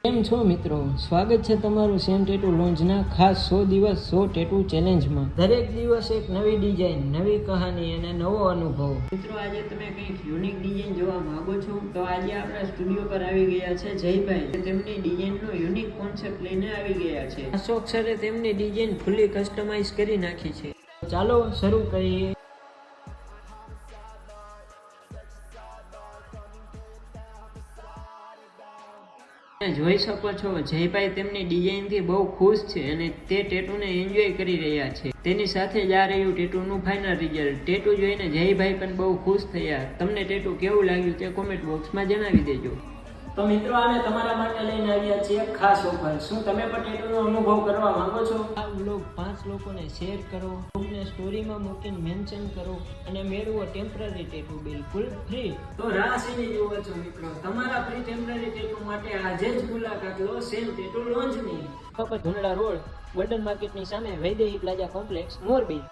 કેમ છો મિત્રો, સ્વાગત છે તમારું સેમ ટેટુ લોન્જના ખાસ 100 દિવસ 100 ટેટુ ચેલેન્જમાં। દરેક દિવસ એક નવી ડિઝાઇન, નવી કહાની અને નવો અનુભવ। મિત્રો આજે તમે કંઈક યુનિક ડિઝાઇન જોવા માંગો છો તો આજે આપણા સ્ટુડિયો પર આવી ગયા છે જયભાઈ। તેમની ડિઝાઇનનો યુનિક કોન્સેપ્ટ લઈને આવી ગયા છે। અશોક સરે તેમની ડિઝાઇન ફૂલી કસ્ટમાઇઝ કરી નાખી છે। ચાલો શરૂ કરીએ। જોઈ શકો છો જયભાઈ તેમની ડિઝાઇનથી બહુ ખુશ છે અને તે ટેટુને એન્જોય કરી રહ્યા છે। તેની સાથે જ આ રહ્યું ટેટુનું ફાઇનલ રિઝલ્ટ। ટેટુ જોઈને જયભાઈ પણ બહુ ખુશ થયા। તમને ટેટુ કેવું લાગ્યું તે કોમેન્ટ બોક્સમાં જણાવી દેજો। તો મિત્રો આને તમારા માટે લઈને આવ્યા છીએ ખાસ ઓફર। શું તમે પણ ટેટુનો અનુભવ કરવા માંગો છો? આ વ્લોગ 5 લોકોને શેર કરો, વ્લોગને સ્ટોરીમાં મૂકીને મેન્શન કરો અને મેળવો ટેમ્પરરી ટેટુ બિલકુલ ફ્રી। તો રાહ શેની જુઓ છો મિત્રો, તમારા ફ્રી ટેમ્પરરી ટેટુ માટે આજે જ મુલાકાત લો સેમ ટેટુ લોન્જની। ધુંડળા રોડ, ગોલ્ડન માર્કેટની સામે વૈદેહી પ્લાઝા કોમ્પ્લેક્સ, મોરબી।